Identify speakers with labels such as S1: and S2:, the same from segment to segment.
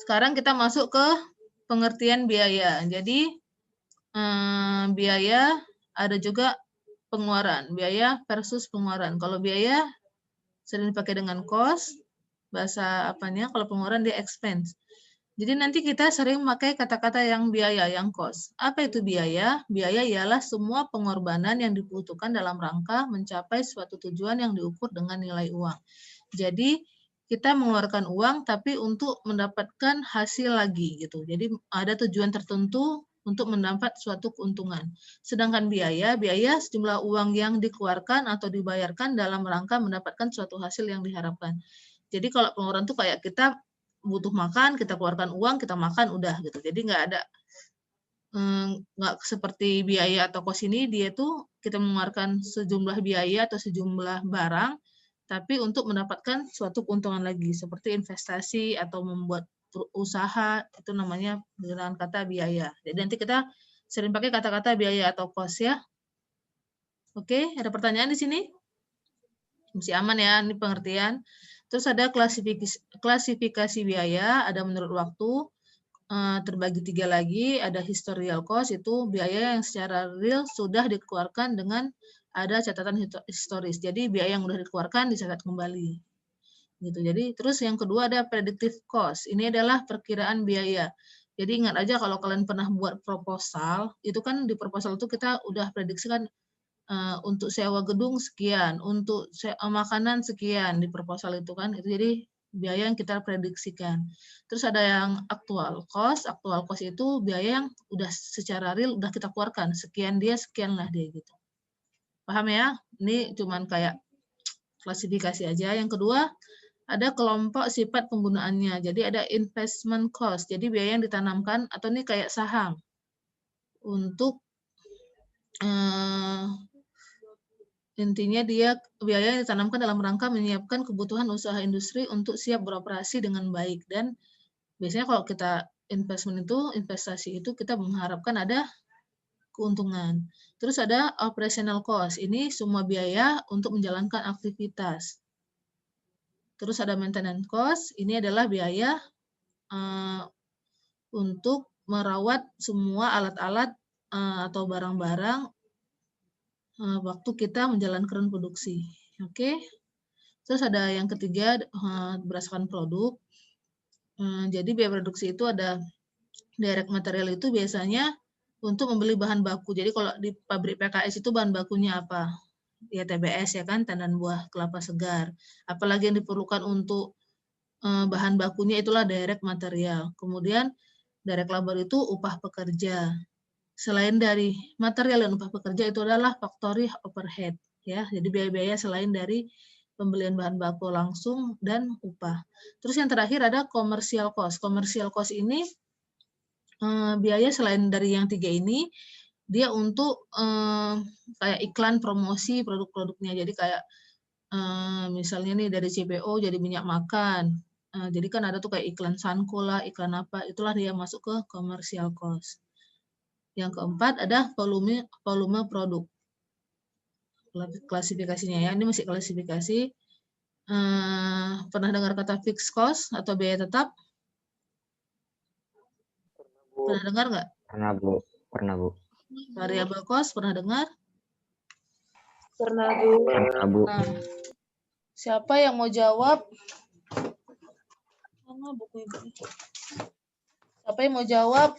S1: Sekarang kita masuk ke pengertian biaya. Jadi biaya ada juga pengeluaran, biaya versus pengeluaran. Kalau biaya sering dipakai dengan cost, bahasa apanya, kalau pengeluaran dia expense. Jadi nanti kita sering pakai kata-kata yang biaya, yang cost. Apa itu biaya? Biaya ialah semua pengorbanan yang dibutuhkan dalam rangka mencapai suatu tujuan yang diukur dengan nilai uang. Jadi kita mengeluarkan uang tapi untuk mendapatkan hasil lagi gitu. Jadi ada tujuan tertentu untuk mendapat suatu keuntungan. Sedangkan biaya sejumlah uang yang dikeluarkan atau dibayarkan dalam rangka mendapatkan suatu hasil yang diharapkan. Jadi kalau pengeluaran itu kayak kita butuh makan, kita keluarkan uang, kita makan, udah gitu. Jadi nggak seperti biaya atau kos ini, dia tuh kita mengeluarkan sejumlah biaya atau sejumlah barang, tapi untuk mendapatkan suatu keuntungan lagi, seperti investasi atau membuat usaha, itu namanya dengan kata biaya. Jadi nanti kita sering pakai kata-kata biaya atau kos ya. Oke, ada pertanyaan di sini? Masih aman ya, ini pengertian. Terus ada klasifikasi biaya, ada menurut waktu, terbagi 3 lagi, ada historical cost, itu biaya yang secara real sudah dikeluarkan dengan ada catatan historis. Jadi biaya yang sudah dikeluarkan dicatat kembali. Gitu. Jadi terus yang kedua ada predictive cost. Ini adalah perkiraan biaya. Jadi ingat aja kalau kalian pernah buat proposal, itu kan di proposal itu kita udah prediksikan untuk sewa gedung sekian, untuk makanan sekian di proposal itu kan. Itu jadi biaya yang kita prediksikan. Terus ada yang actual cost. Actual cost itu biaya yang udah secara real udah kita keluarkan. Sekian dia, sekian lah dia gitu. Paham ya? Ini cuman kayak klasifikasi aja. Yang kedua, ada kelompok sifat penggunaannya. Jadi ada investment cost. Jadi biaya yang ditanamkan atau ini kayak saham untuk intinya dia biaya yang ditanamkan dalam rangka menyiapkan kebutuhan usaha industri untuk siap beroperasi dengan baik. Dan biasanya kalau kita investasi itu kita mengharapkan ada keuntungan. Terus ada operational cost. Ini semua biaya untuk menjalankan aktivitas. Terus ada maintenance cost. Ini adalah biaya untuk merawat semua alat-alat atau barang-barang waktu kita menjalankan produksi. Oke. Terus ada yang ketiga, berdasarkan produk. Jadi biaya produksi itu ada direct material itu biasanya untuk membeli bahan baku. Jadi kalau di pabrik PKS itu bahan bakunya apa? Ya TBS ya kan, tandan buah kelapa segar. Apalagi yang diperlukan untuk bahan bakunya itulah direct material. Kemudian direct labor itu upah pekerja. Selain dari material dan upah pekerja itu adalah factory overhead ya. Jadi biaya-biaya selain dari pembelian bahan baku langsung dan upah. Terus yang terakhir ada commercial cost. Commercial cost ini biaya selain dari yang 3 ini dia untuk kayak iklan promosi produk-produknya. Jadi kayak misalnya nih dari CPO jadi minyak makan. Jadi kan ada tuh kayak iklan Sanko lah, iklan apa, itulah dia masuk ke commercial cost. Yang keempat ada volume produk. Klasifikasinya ya, ini masih klasifikasi. Pernah dengar kata fixed cost atau biaya tetap? Pernah dengar nggak?
S2: Pernah, Bu.
S1: Variable cost, pernah dengar?
S3: Pernah, Bu.
S2: Pernah, Bu.
S1: Nah, siapa yang mau jawab? Mana buku ibu? Siapa yang mau jawab?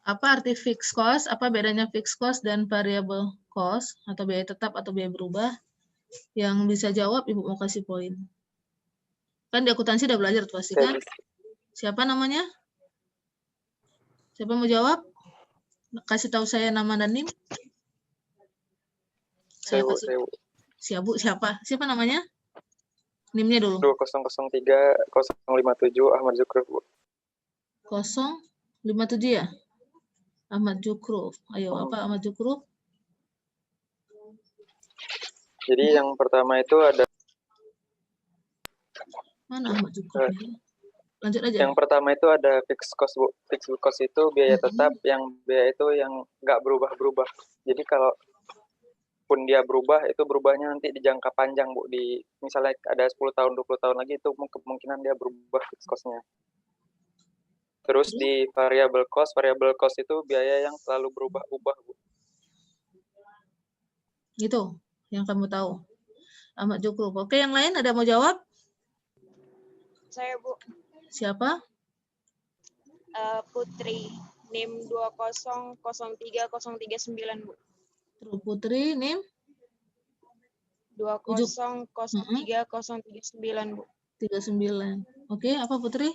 S1: Apa arti fixed cost? Apa bedanya fixed cost dan variable cost? Atau biaya tetap atau biaya berubah? Yang bisa jawab, Ibu mau kasih poin. Kan di akuntansi udah belajar tuh pasti kan? Siapa namanya? Siapa mau jawab? Kasih tahu saya nama dan NIM. Saya kasih. Siapa? Siapa namanya? NIM-nya dulu.
S4: 2003 057 Ahmad Zukruf, Bu.
S1: 057 ya? Ahmad Zukruf. Ayo, apa Ahmad Zukruf?
S4: Jadi yang pertama itu ada
S1: Mana Ahmad Zukruf? Lanjut aja.
S4: Yang pertama itu ada fixed cost, Bu. Fixed cost itu biaya tetap yang biaya itu yang nggak berubah-berubah. Jadi kalau pun dia berubah, itu berubahnya nanti di jangka panjang, Bu. Di misalnya ada 10 tahun, 20 tahun lagi, itu kemungkinan dia berubah fixed cost-nya. Terus di variable cost itu biaya yang selalu berubah-ubah, Bu.
S1: Gitu yang kamu tahu. Ahmad Jukruf. Oke, yang lain ada mau jawab?
S3: Saya, Bu.
S1: Siapa?
S3: Putri. NIM 2003039, Bu.
S1: Putri, NIM?
S3: 2003039, Bu.
S1: 39. Oke, apa Putri?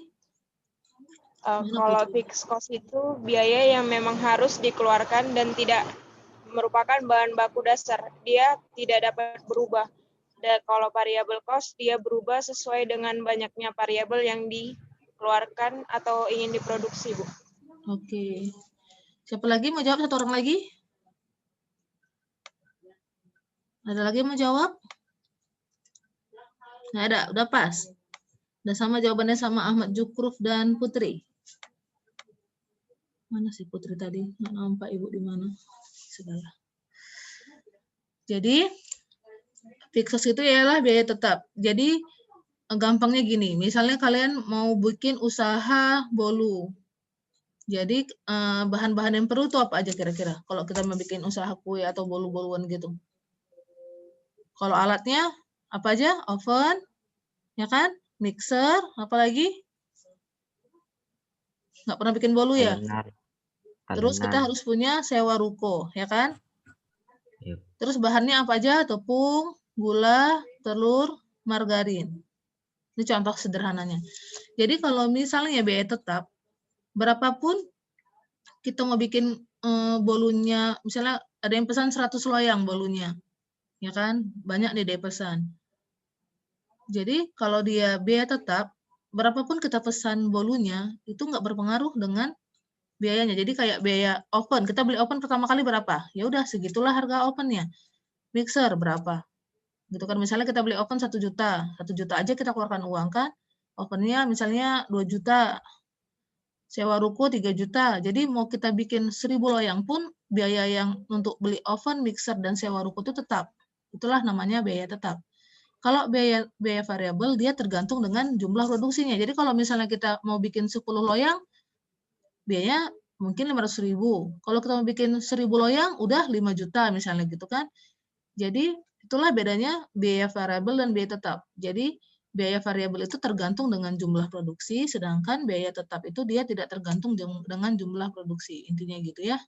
S3: Kalau fixed cost itu biaya yang memang harus dikeluarkan dan tidak merupakan bahan baku dasar. Dia tidak dapat berubah. Dan kalau variable cost, dia berubah sesuai dengan banyaknya variabel yang dikeluarkan atau ingin diproduksi, Bu.
S1: Oke. Siapa lagi mau jawab? Satu orang lagi? Ada lagi mau jawab? Nggak ada, udah pas. Udah sama jawabannya sama Ahmad Jukruf dan Putri. Mana sih Putri tadi? Nggak nampak Ibu di mana? Segala. Jadi, fixed cost itu ialah biaya tetap. Jadi, gampangnya gini. Misalnya kalian mau bikin usaha bolu. Jadi, bahan-bahan yang perlu itu apa aja kira-kira? Kalau kita mau bikin usaha kue atau bolu-boluan gitu. Kalau alatnya, apa aja? Oven, ya kan? Mixer, apa lagi? Nggak pernah bikin bolu ya? Terus kita harus punya sewa ruko, ya kan?
S2: Yep.
S1: Terus bahannya apa aja? Tepung, gula, telur, margarin. Ini contoh sederhananya. Jadi kalau misalnya biaya tetap, berapapun kita mau bikin bolunya, misalnya ada yang pesan 100 loyang bolunya, ya kan? Banyak nih dia pesan. Jadi kalau dia biaya tetap, berapapun kita pesan bolunya, itu nggak berpengaruh dengan biayanya. Jadi kayak biaya oven, kita beli oven pertama kali berapa? Ya udah segitulah harga ovennya. Mixer berapa? Gitu kan, misalnya kita beli oven 1 juta. 1 juta aja kita keluarkan uang kan. Ovennya misalnya 2 juta. Sewa ruko 3 juta. Jadi mau kita bikin 1000 loyang pun biaya yang untuk beli oven, mixer, dan sewa ruko itu tetap. Itulah namanya biaya tetap. Kalau biaya variabel, dia tergantung dengan jumlah produksinya. Jadi kalau misalnya kita mau bikin 10 loyang, biaya mungkin 500.000. Kalau kita mau bikin 1000 loyang, udah 5 juta misalnya gitu kan. Jadi itulah bedanya biaya variabel dan biaya tetap. Jadi biaya variabel itu tergantung dengan jumlah produksi, sedangkan biaya tetap itu dia tidak tergantung dengan jumlah produksi. Intinya gitu ya.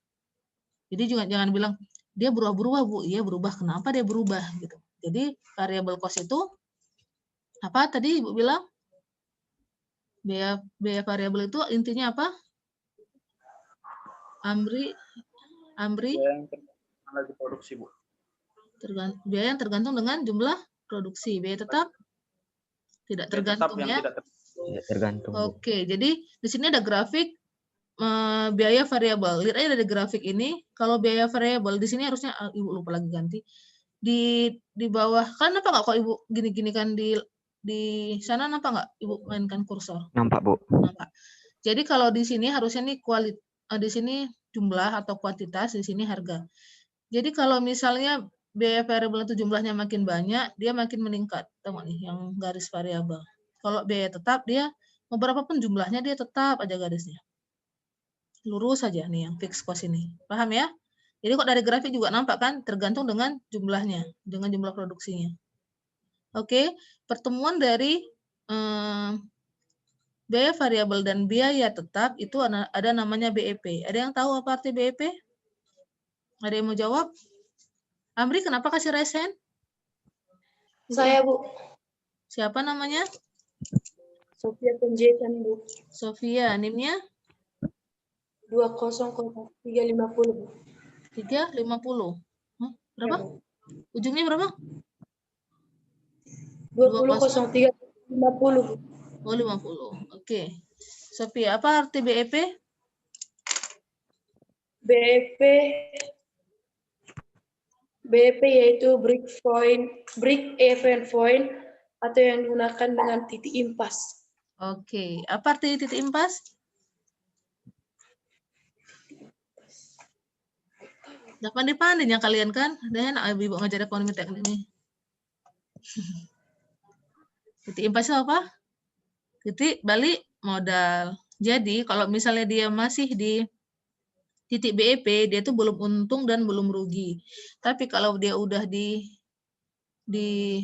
S1: Jadi juga jangan bilang, dia berubah-berubah Bu. Iya berubah, kenapa dia berubah gitu. Jadi variable cost itu apa tadi Ibu bilang? Biaya variabel itu intinya apa? Amri?
S5: Biaya yang lagi produksi, Bu.
S1: Biaya yang tergantung dengan jumlah produksi. Biaya tetap tidak tergantung ya.
S2: Tidak tergantung.
S1: Oke, jadi di sini ada grafik biaya variabel. Lihat aja dari grafik ini, kalau biaya variabel di sini harusnya Ibu lupa lagi ganti. Di bawah kan apa nggak kok Ibu gini-gini kan di sana nampak nggak Ibu mainkan kursor?
S2: Nampak Bu.
S1: Nampak. Jadi kalau di sini harusnya nih di sini jumlah atau kuantitas, di sini harga. Jadi kalau misalnya biaya variabel itu jumlahnya makin banyak, dia makin meningkat. Tengok nih yang garis variabel. Kalau biaya tetap dia mau berapapun jumlahnya dia tetap aja garisnya. Lurus saja nih yang fixed cost ini. Paham ya? Jadi kok dari grafik juga nampak kan tergantung dengan jumlahnya, dengan jumlah produksinya. Oke, pertemuan dari biaya variabel dan biaya tetap itu ada namanya BEP. Ada yang tahu apa arti BEP? Ada yang mau jawab? Amri, kenapa kasih raise hand?
S6: Saya, Bu.
S1: Siapa namanya?
S6: Sofia Penjetan, Bu.
S1: Sofia, NIM-nya?
S6: 2000350, Bu.
S1: 350. Hah? Berapa?
S6: Ya, Bu.
S1: Ujungnya berapa?
S6: 2000350, Bu.
S1: Oh, 50. Oke. Sofia, apa arti BEP?
S6: BEP yaitu break even point atau yang digunakan dengan titik impas.
S1: Oke. Apa arti titik impas? Udah pandai-pandai ya kalian kan? Udah enak Ibu ngajar ekonomi teknik nih. Titik impas itu apa? Titik balik modal. Jadi kalau misalnya dia masih di titik BEP, dia tuh belum untung dan belum rugi. Tapi kalau dia udah di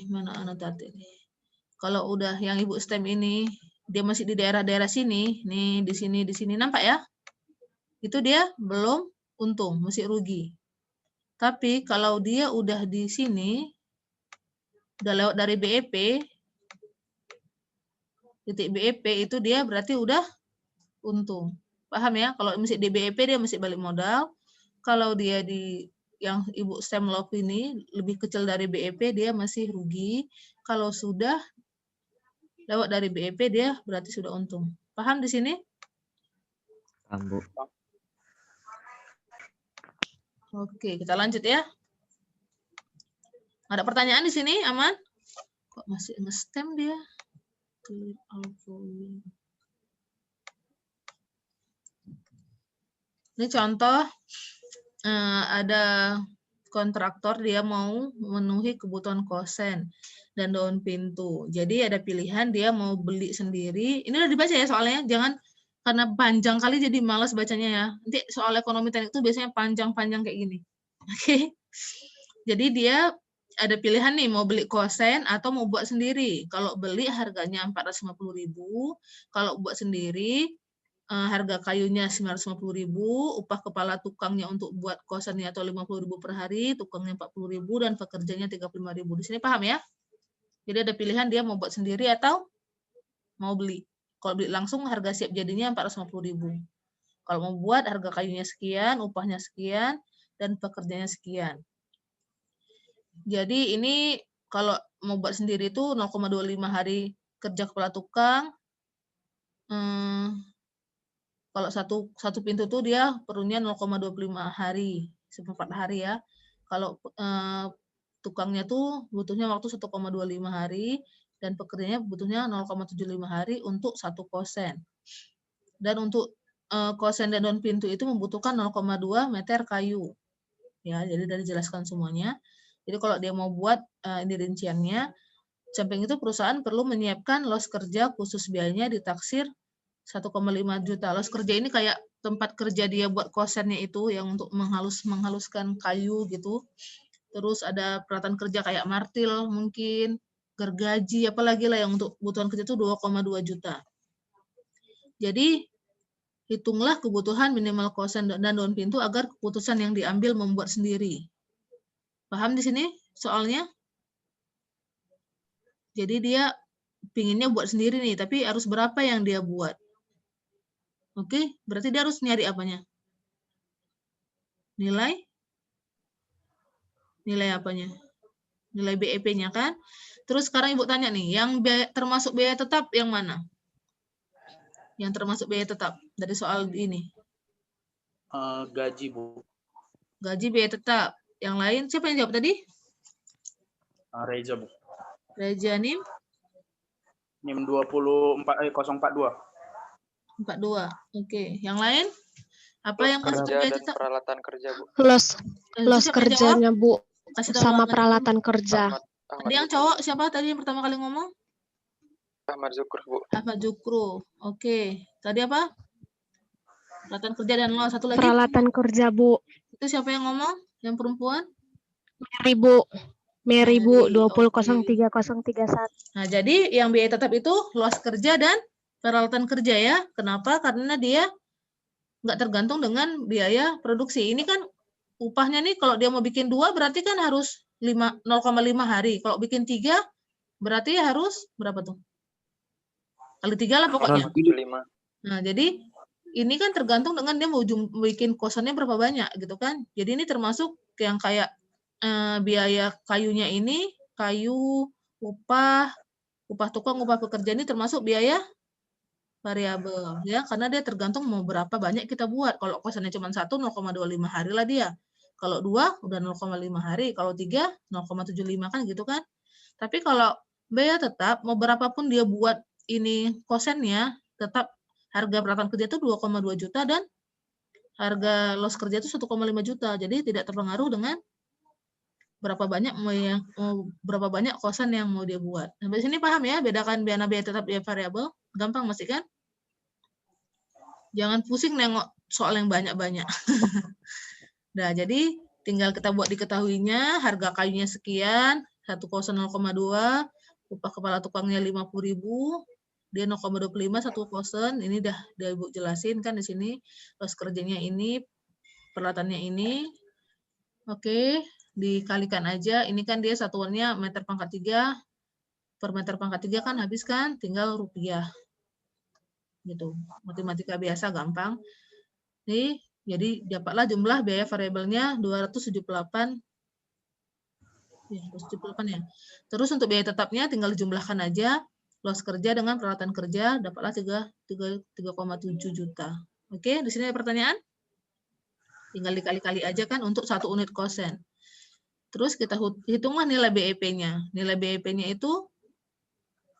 S1: mana anotatif ini? Kalau udah yang Ibu STEM ini, dia masih di daerah-daerah sini, nih di sini, nampak ya? Itu dia belum untung, masih rugi. Tapi kalau dia udah di sini, udah lewat dari BEP, titik BEP itu dia berarti udah untung. Paham ya? Kalau masih di BEP dia masih balik modal. Kalau dia di yang Ibu STEM Log ini lebih kecil dari BEP dia masih rugi. Kalau sudah lewat dari BEP dia berarti sudah untung. Paham di sini?
S2: Paham, Bu.
S1: Oke, kita lanjut ya. Ada pertanyaan di sini, aman? Kok masih nge-stem dia? Clear all volume. Ini contoh, ada kontraktor dia mau memenuhi kebutuhan kosen dan daun pintu. Jadi ada pilihan dia mau beli sendiri. Ini udah dibaca ya soalnya, jangan karena panjang kali jadi malas bacanya ya. Nanti soal ekonomi teknik itu biasanya panjang-panjang kayak gini. Oke. Jadi dia ada pilihan nih mau beli kosen atau mau buat sendiri. Kalau beli harganya 450.000, kalau buat sendiri harga kayunya 950.000, upah kepala tukangnya untuk buat kosannya atau 50.000 per hari, tukangnya 40.000 dan pekerjanya 35.000. Di sini paham ya? Jadi ada pilihan dia mau buat sendiri atau mau beli. Kalau beli langsung harga siap jadinya 450.000. Kalau mau buat harga kayunya sekian, upahnya sekian, dan pekerjanya sekian. Jadi ini kalau mau buat sendiri itu 0,25 hari kerja kepala tukang. Kalau satu pintu tuh dia perlunya 0,25 hari, 1/4 hari ya. Kalau tukangnya tuh butuhnya waktu 1,25 hari dan pekerjanya butuhnya 0,75 hari untuk satu kosen. Dan untuk kosen dan daun pintu itu membutuhkan 0,2 meter kayu. Ya, jadi dari jelaskan semuanya. Jadi kalau dia mau buat ini rinciannya, samping itu perusahaan perlu menyiapkan los kerja khusus biayanya ditaksir 1,5 juta. Los kerja ini kayak tempat kerja dia buat kosennya itu yang untuk menghaluskan kayu gitu. Terus ada peralatan kerja kayak martil mungkin, gergaji, apalagi lah yang untuk kebutuhan kerja itu 2,2 juta. Jadi hitunglah kebutuhan minimal kosen dan daun pintu agar keputusan yang diambil membuat sendiri. Paham di sini soalnya? Jadi dia pinginnya buat sendiri nih, tapi harus berapa yang dia buat? Oke, berarti dia harus nyari apanya? Nilai? Nilai apanya? Nilai BEP-nya kan? Terus sekarang Ibu tanya nih, yang termasuk biaya tetap yang mana? Yang termasuk biaya tetap dari soal ini.
S5: Gaji, Bu.
S1: Gaji biaya tetap. Yang lain, siapa yang jawab tadi?
S5: Reza, Bu.
S1: Reja Nim?
S5: NIM 042.
S1: 42. Oke, yang lain? Apa yang masuk
S4: Kerja
S1: biaya
S4: dan
S1: tetap?
S4: peralatan kerja, Bu.
S7: Los
S1: Siapa yang jawab?
S7: kerjanya, Bu,
S1: Kasih tahu
S7: sama
S1: Ahmad.
S7: peralatan kerja.
S4: Ahmad
S1: Tadi yang cowok siapa tadi yang pertama kali ngomong?
S4: Ahmad Zukur, Bu.
S1: Ahmad Jukro. Oke. Tadi apa? Peralatan kerja dan lo. Satu lagi?
S7: Peralatan kerja, Bu.
S1: Itu siapa yang ngomong? Yang perempuan?
S7: Mary, Bu. Mary, Bu,
S1: Mary,
S7: 2003031.
S1: Nah, jadi yang biaya tetap itu luas kerja dan peralatan kerja ya. Kenapa? Karena dia nggak tergantung dengan biaya produksi. Ini kan upahnya nih kalau dia mau bikin 2 berarti kan harus 0,5 hari. Kalau bikin 3 berarti harus berapa tuh? Kali 3 lah pokoknya.
S4: 0,75.
S1: Nah, jadi ini kan tergantung dengan dia mau bikin kosannya berapa banyak gitu kan. Jadi ini termasuk yang kayak biaya kayunya ini, kayu, upah tukang, upah pekerja ini termasuk biaya variabel ya, karena dia tergantung mau berapa banyak kita buat. Kalau kosannya cuma 1, 0,25 hari lah dia. Kalau 2 udah 0,5 hari, kalau 3 0,75 kan gitu kan. Tapi kalau biaya tetap mau berapapun dia buat ini kosennya, tetap harga peralatan kerja itu 2,2 juta dan harga loss kerja itu 1,5 juta. Jadi tidak terpengaruh dengan berapa banyak kosan yang mau dia buat. Sampai sini paham ya, bedakan biaya tetap biaya variabel? Gampang masih kan? Jangan pusing nengok soal yang banyak-banyak. Nah, jadi tinggal kita buat diketahuinya, harga kayunya sekian, 1 kosan 0,2, upah kepala tukangnya 50.000, dia 0,25 satu kosan, ini dah Ibu jelasin kan di sini, loss kerjanya ini, peralatannya ini. Oke, dikalikan aja, ini kan dia satuannya meter pangkat 3, per meter pangkat 3 kan habis kan, tinggal rupiah. Gitu, matematika biasa gampang. Nih, jadi dapatlah jumlah biaya variabelnya 278 ya, 278 ya. Terus untuk biaya tetapnya tinggal jumlahkan aja loss kerja dengan peralatan kerja, dapatlah 3,7 juta. Oke, di sini ada pertanyaan? Tinggal dikali-kali aja kan untuk 1 unit kosen. Terus kita hitunglah nilai BEP-nya. Nilai BEP-nya itu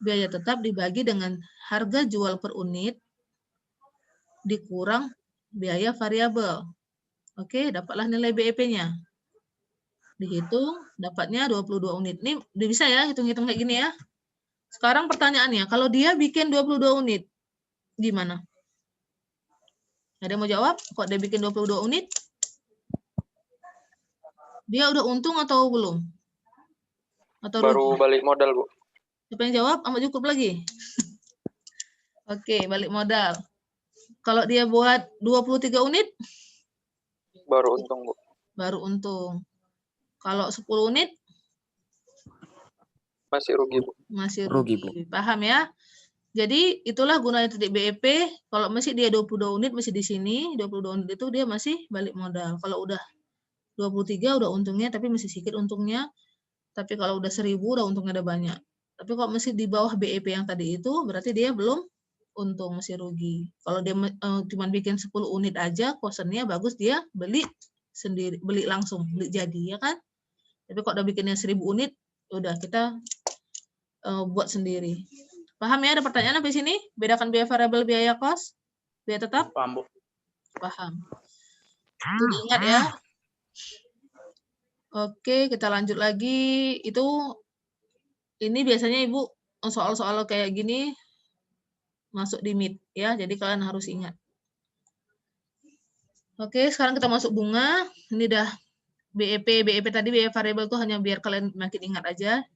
S1: biaya tetap dibagi dengan harga jual per unit dikurang biaya variabel. Oke, dapatlah nilai BEP-nya. Dihitung, dapatnya 22 unit. Ini bisa ya, hitung-hitung kayak gini ya. Sekarang pertanyaannya, kalau dia bikin 22 unit, gimana? Ada yang mau jawab? Kok dia bikin 22 unit? Dia udah untung atau belum? Atau
S4: Baru
S1: rugi?
S4: balik modal, Bu.
S1: Siapa yang jawab? Amat cukup lagi. Oke, balik modal. Kalau dia buat 23 unit?
S4: Baru untung, Bu.
S1: Baru untung. Kalau 10 unit?
S4: Masih rugi, Bu.
S1: Masih
S2: Rugi,
S1: rugi. Paham ya? Jadi itulah gunanya titik BEP. Kalau masih dia 22 unit masih di sini, 22 unit itu dia masih balik modal. Kalau udah 23 udah untungnya tapi masih sedikit untungnya. Tapi kalau udah 1000 udah untungnya ada banyak. Tapi kalau masih di bawah BEP yang tadi itu berarti dia belum untung, masih rugi. Kalau dia cuma bikin 10 unit aja, kosannya bagus, dia beli sendiri, beli langsung, beli jadi ya kan. Tapi kalau udah bikinnya 1000 unit, udah kita buat sendiri. Paham ya? Ada pertanyaan sampai sini? Bedakan biaya variabel, biaya kos, biaya tetap?
S5: Paham, Bu.
S1: Paham. Itu diingat ya. Oke, kita lanjut lagi. Ini biasanya Ibu soal-soal kayak gini masuk di MIT ya. Jadi kalian harus ingat. Oke, sekarang kita masuk bunga. Ini dah BEP tadi biaya variabel itu hanya biar kalian makin ingat aja.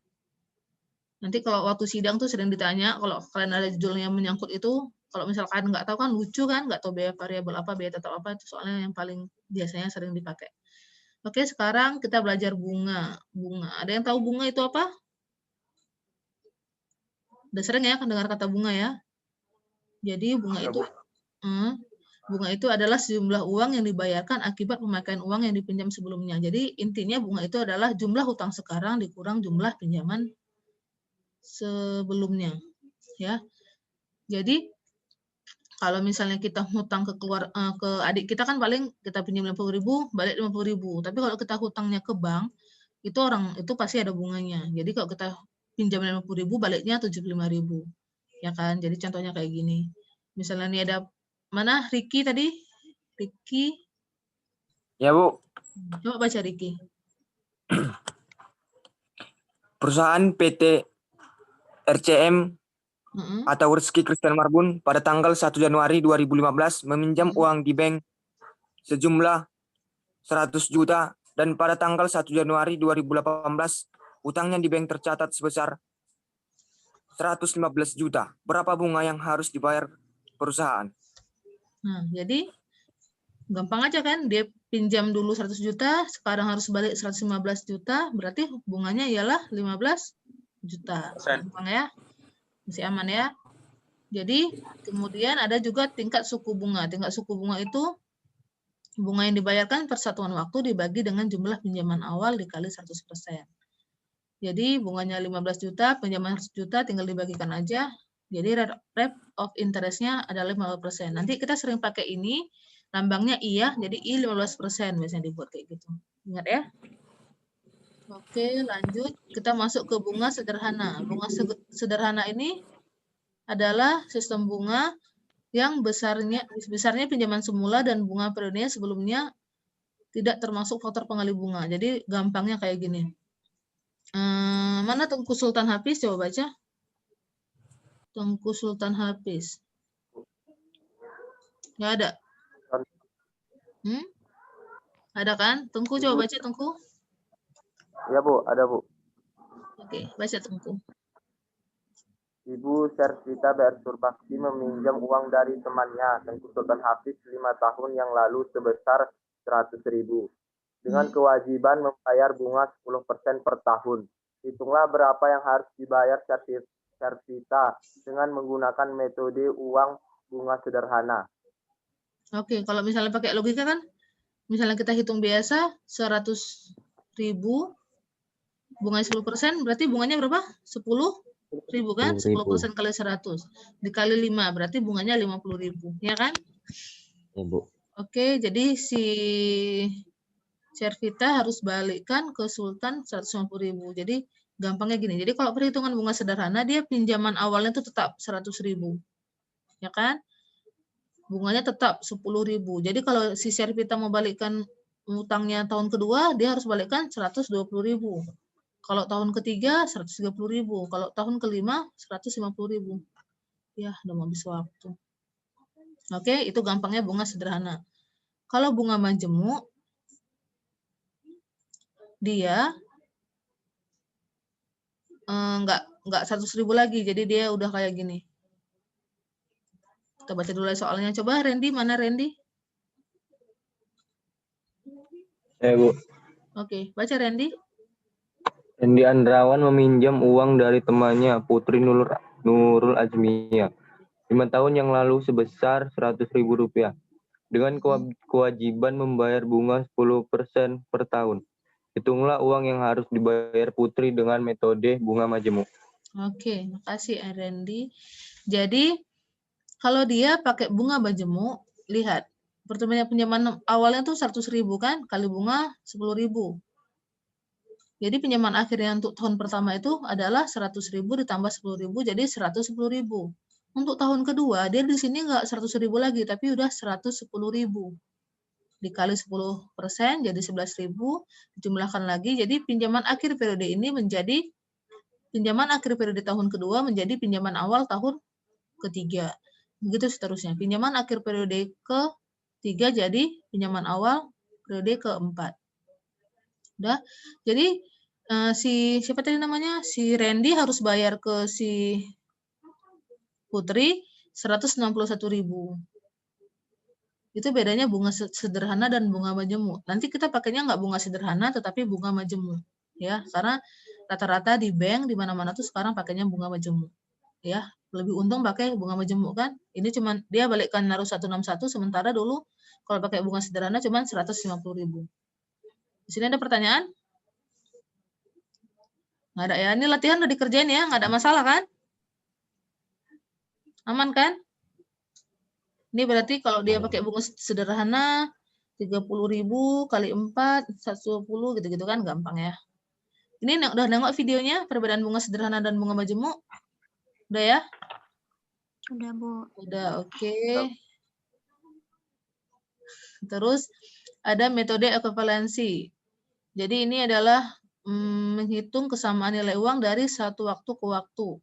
S1: Nanti kalau waktu sidang tuh sering ditanya, kalau kalian ada judulnya menyangkut itu, kalau misalkan nggak tahu kan lucu kan, nggak tahu biaya variabel apa, biaya tetap apa, itu soalnya yang paling biasanya sering dipakai. Oke, sekarang kita belajar bunga. Bunga. Ada yang tahu bunga itu apa? Udah sering ya dengar kata bunga ya? Jadi bunga itu adalah sejumlah uang yang dibayarkan akibat pemakaian uang yang dipinjam sebelumnya. Jadi intinya bunga itu adalah jumlah hutang sekarang dikurang jumlah pinjaman sebelumnya, ya. Jadi kalau misalnya kita hutang ke adik kita kan paling kita pinjam 50.000 balik 50.000. Tapi kalau kita hutangnya ke bank itu pasti ada bunganya. Jadi kalau kita pinjam 50.000 baliknya 75.000, ya kan. Jadi contohnya kayak gini. Misalnya ini ada mana Ricky tadi? Ricky.
S8: Ya, Bu.
S1: Coba baca Ricky.
S8: Perusahaan PT RCM atau Rezeki Christian Marbun pada tanggal 1 Januari 2015 meminjam uang di bank sejumlah 100 juta dan pada tanggal 1 Januari 2018 utangnya di bank tercatat sebesar 115 juta. Berapa bunga yang harus dibayar perusahaan?
S1: Nah, jadi gampang aja kan, dia pinjam dulu 100 juta, sekarang harus balik 115 juta, berarti bunganya ialah 15 juta. Gampang ya? Masih aman ya? Jadi, kemudian ada juga tingkat suku bunga. Tingkat suku bunga itu bunga yang dibayarkan per satuan waktu dibagi dengan jumlah pinjaman awal dikali 100%. Jadi, bunganya 15 juta, pinjaman 100 juta tinggal dibagikan aja. Jadi, rate of interest-nya adalah 15%. Nanti kita sering pakai ini, lambangnya I ya, jadi I 15% biasanya dibuat kayak gitu. Ingat ya? Oke, lanjut. Kita masuk ke bunga sederhana. Bunga sederhana ini adalah sistem bunga yang besarnya pinjaman semula dan bunga periodenya sebelumnya tidak termasuk faktor pengalih bunga. Jadi gampangnya kayak gini. Mana Tengku Sultan Hafiz? Coba baca. Tengku Sultan Hafiz. Nggak ada? Ada kan? Tengku coba baca Tengku.
S9: Ya Bu, ada Bu.
S1: Oke, baca Tengku.
S9: Ibu Servita BR Surbakti meminjam uang dari temannya, Tengku Sultan Hafiz 5 tahun yang lalu sebesar 100.000. Dengan kewajiban membayar bunga 10% per tahun. Hitunglah berapa yang harus dibayar Servita dengan menggunakan metode uang bunga sederhana.
S1: Oke, kalau misalnya pakai logika kan, misalnya kita hitung biasa 100.000, bunganya 10%, berarti bunganya berapa? 10.000 kan? 10% kali 100. Dikali 5, berarti bunganya 50.000. Ya kan?
S2: Ya, Bu.
S1: Oke, jadi si Servita harus balikkan ke Sultan 150.000. Jadi gampangnya gini. Jadi kalau perhitungan bunga sederhana, dia pinjaman awalnya itu tetap 100.000. Ya kan? Bunganya tetap 10.000. Jadi kalau si Servita mau balikkan utangnya tahun kedua, dia harus balikkan 120.000. Kalau tahun ketiga 130.000. Kalau tahun kelima 150.000. Ya, udah mau habis waktu. Oke, itu gampangnya bunga sederhana. Kalau bunga majemuk, dia nggak 100.000 lagi, jadi dia udah kayak gini. Kita baca dulu soalnya. Coba Randy, mana Randy?
S10: Bu.
S1: Oke, baca Randy.
S10: Randy Andrawan meminjam uang dari temannya Putri Nurul Azmiyah 5 tahun yang lalu sebesar Rp100.000 dengan kewajiban membayar bunga 10% per tahun. Hitunglah uang yang harus dibayar Putri dengan metode bunga majemuk.
S1: Oke, makasih Randy. Jadi kalau dia pakai bunga majemuk, lihat pertumbuhan pinjaman awalnya tuh 100.000 kan, kali bunga 10.000. Jadi pinjaman akhirnya untuk tahun pertama itu adalah 100.000 ditambah 10.000 jadi 110.000. Untuk tahun kedua dia di sini nggak 100.000 lagi tapi udah 110.000. Dikali 10% jadi 11.000, dijumlahkan lagi jadi pinjaman akhir periode ini menjadi pinjaman akhir periode tahun kedua menjadi pinjaman awal tahun ketiga. Begitu seterusnya. Pinjaman akhir periode ketiga jadi pinjaman awal periode keempat. Udah. Jadi siapa tadi namanya? Si Randy harus bayar ke si Putri 161.000. Itu bedanya bunga sederhana dan bunga majemuk. Nanti kita pakainya nggak bunga sederhana tetapi bunga majemuk, ya. Karena rata-rata di bank di mana-mana tuh sekarang pakainya bunga majemuk. Ya, lebih untung pakai bunga majemuk kan. Ini cuman dia balikkan naruh 161 sementara dulu kalau pakai bunga sederhana cuman 150.000. Di sini ada pertanyaan? Nggak ada ya. Ini latihan udah dikerjain ya, nggak ada masalah kan? Aman kan? Ini berarti kalau dia pakai bunga sederhana 30.000 kali 4, 120 gitu-gitu kan gampang ya. Ini udah nengok videonya perbedaan bunga sederhana dan bunga majemuk? Udah ya?
S7: Udah, Bu.
S1: Udah, oke. Terus ada metode ekuivalensi. Jadi ini adalah menghitung kesamaan nilai uang dari satu waktu ke waktu.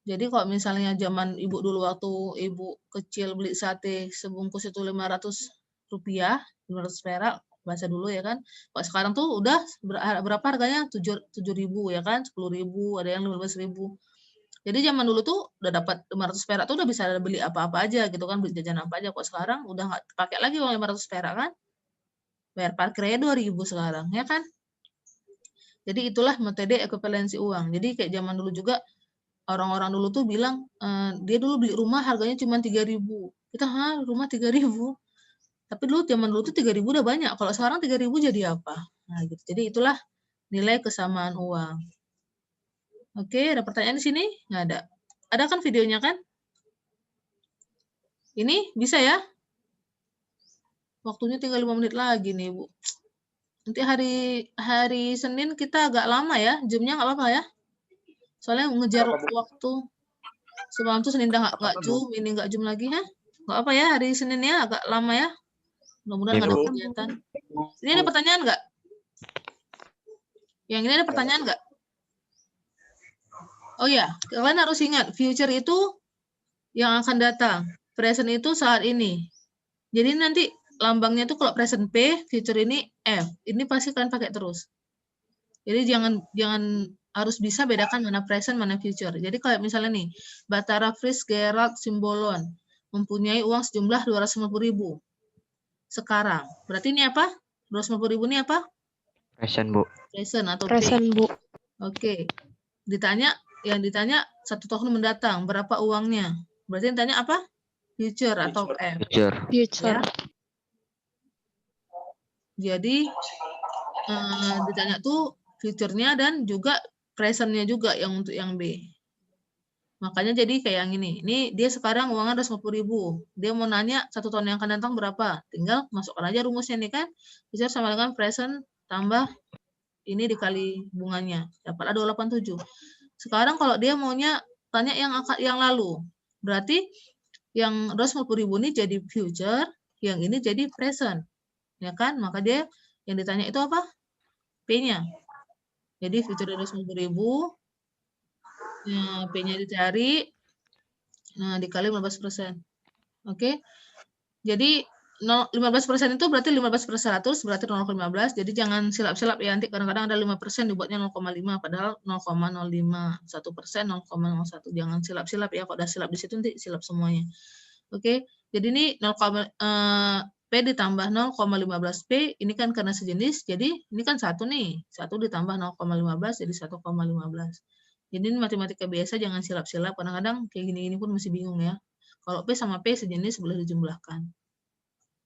S1: Jadi kalau misalnya zaman ibu dulu waktu ibu kecil beli sate sebungkus itu 500 rupiah, 500 perak, bahasa dulu ya kan. Kalau sekarang tuh udah berapa harganya? 7.000 ya kan, 10.000, ada yang 15.000. Jadi zaman dulu tuh udah dapat 500 perak tuh udah bisa beli apa-apa aja gitu kan, beli jajan apa aja. Kok sekarang udah nggak pakai lagi uang 500 perak kan. Bayar parkirnya 2.000 sekarang, ya kan? Jadi itulah metode ekuivalensi uang. Jadi kayak zaman dulu juga orang-orang dulu tuh bilang dia dulu beli rumah harganya cuma 3.000. Kita rumah 3.000. Tapi dulu zaman dulu tuh 3.000 udah banyak. Kalau sekarang 3.000 jadi apa? Nah, gitu. Jadi itulah nilai kesamaan uang. Oke, ada pertanyaan di sini? Nggak ada. Ada kan videonya kan? Ini bisa ya? Waktunya tinggal 5 menit lagi nih, Bu. Nanti hari Senin kita agak lama ya, jamnya nggak apa-apa ya. Soalnya ngejar waktu. Semalam tuh Senin nggak zoom, ini nggak zoom lagi, ha? Nggak apa ya, hari Senin ya agak lama ya. Mudah-mudahan nggak ada
S2: Bu.
S1: kegiatan. Ini ada pertanyaan nggak? Yang ini ada pertanyaan nggak? Oh ya, kalian harus ingat, future itu yang akan datang. Present itu saat ini. Jadi nanti lambangnya itu kalau present P, future ini F. Ini pasti kalian pakai terus. Jadi jangan harus bisa bedakan mana present, mana future. Jadi kalau misalnya nih, Batara Fris Gerald Simbolon mempunyai uang sejumlah 250.000 sekarang. Berarti ini apa? 250.000 ini apa?
S2: Present, Bu.
S1: Present atau P.
S3: Present, Bu.
S1: Oke. Yang ditanya 1 tahun mendatang, berapa uangnya? Berarti yang ditanya apa? Future atau F.
S2: Future.
S3: Future.
S1: Ya. Jadi ditanya tuh future-nya dan juga present-nya juga yang untuk yang B. Makanya jadi kayak yang ini. Ini dia sekarang uangnya 250.000. Dia mau nanya 1 tahun yang akan datang berapa. Tinggal masukkan aja rumusnya nih kan. Future sama dengan present tambah ini dikali bunganya. Dapatlah 287. Sekarang kalau dia maunya tanya yang lalu. Berarti yang 250.000 ini jadi future, yang ini jadi present. Ya kan? Maka dia yang ditanya itu apa? P-nya. Jadi future 250.000, P-nya dicari, dikali 15%. Oke. Jadi 15% itu berarti 15/100 berarti 0,15. Jadi jangan silap-silap ya, nanti kadang-kadang ada 5% dibuatnya 0,5 padahal 0,05. 1%, 0,01. Jangan silap-silap ya, kalau udah silap di situ nanti silap semuanya. Oke. Jadi ini P ditambah 0,15 P, ini kan karena sejenis, jadi ini kan 1 nih. 1 ditambah 0,15 jadi 1,15. Jadi ini matematika biasa, jangan silap-silap. Kadang-kadang kayak gini-gini pun masih bingung ya. Kalau P sama P sejenis boleh dijumlahkan.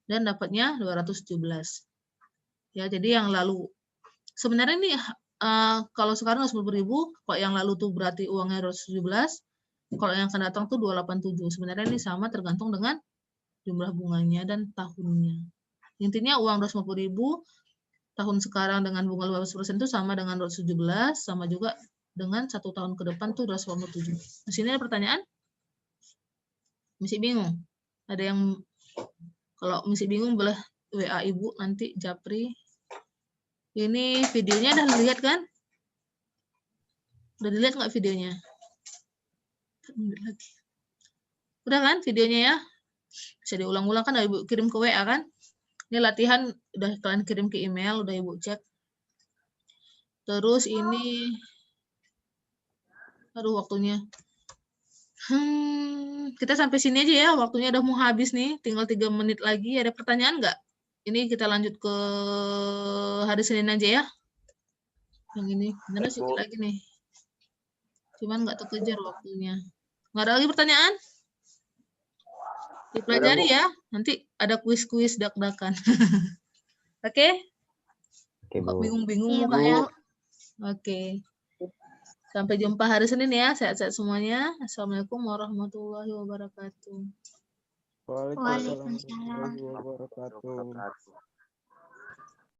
S1: Dan dapatnya 217. Ya, jadi yang lalu. Sebenarnya ini kalau sekarang 10.000, kalau yang lalu tuh berarti uangnya 217. Kalau yang akan datang tuh 287. Sebenarnya ini sama tergantung dengan jumlah bunganya dan tahunnya. Intinya uang 250.000 tahun sekarang dengan bunga 15% itu sama dengan 217, sama juga dengan 1 tahun ke depan tuh 287. Di sini ada pertanyaan? Masih bingung? Ada yang kalau masih bingung boleh WA Ibu nanti Japri. Ini videonya udah dilihat kan? Udah dilihat nggak videonya? Udah kan videonya ya? Bisa diulang-ulang kan, Ibu kirim ke WA kan? Ini latihan udah kalian kirim ke email, udah Ibu cek. Terus ini, aduh waktunya. Kita sampai sini aja ya, waktunya udah mau habis nih, tinggal 3 menit lagi. Ada pertanyaan nggak? Ini kita lanjut ke hari Senin aja ya. Yang ini, benar sedikit lagi nih. Cuman nggak terkejar waktunya. Nggak ada lagi pertanyaan? Dipelajari ya, nanti ada kuis-kuis dak-dakan. Oke?
S2: Oke,
S1: Kok
S2: Bu.
S1: bingung-bingung Pak ya? Oke. Sampai jumpa hari Senin ya, sehat-sehat semuanya. Assalamualaikum warahmatullahi wabarakatuh.
S7: Waalaikumsalam.
S9: Wabarakatuh.